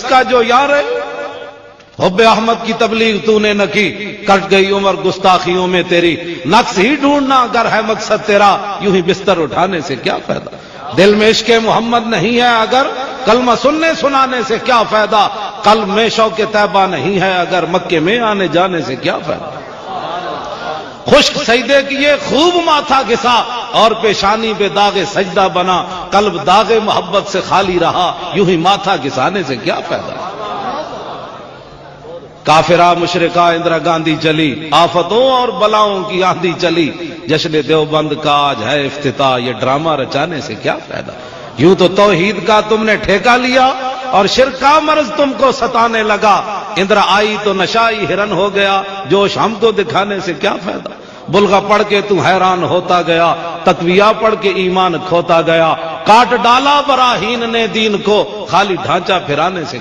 نقص کا جو یار ہے، حب احمد کی تبلیغ تو نے نہ کی، کٹ گئی عمر گستاخیوں میں تیری، نقص ہی ڈھونڈنا اگر ہے مقصد تیرا، یوں ہی بستر اٹھانے سے کیا فائدہ، دل میں عشق محمد نہیں ہے اگر کلمہ سننے سنانے سے کیا فائدہ، قلب میں شوق طیبہ نہیں ہے اگر مکے میں آنے جانے سے کیا فائدہ، خشک سجدے کیے خوب ماتھا گھسا اور پیشانی پہ داغ سجدہ بنا، قلب داغ محبت سے خالی رہا، یوں ہی ماتھا گھسانے سے کیا فائدہ، کافرہ مشرقہ اندرا گاندھی چلی، آفتوں اور بلاؤں کی آندھی چلی، جشن دیوبند کا آج ہے افتتاح، یہ ڈرامہ رچانے سے کیا فائدہ، یوں تو توحید کا تم نے ٹھیکہ لیا اور شرک کا مرض تم کو ستانے لگا، اندرا آئی تو نشائی ہرن ہو گیا، جوش ہم کو دکھانے سے کیا فائدہ، بلغہ پڑھ کے تو حیران ہوتا گیا، تقویہ پڑھ کے ایمان کھوتا گیا، کاٹ ڈالا براہین نے دین کو، خالی ڈھانچہ پھرانے سے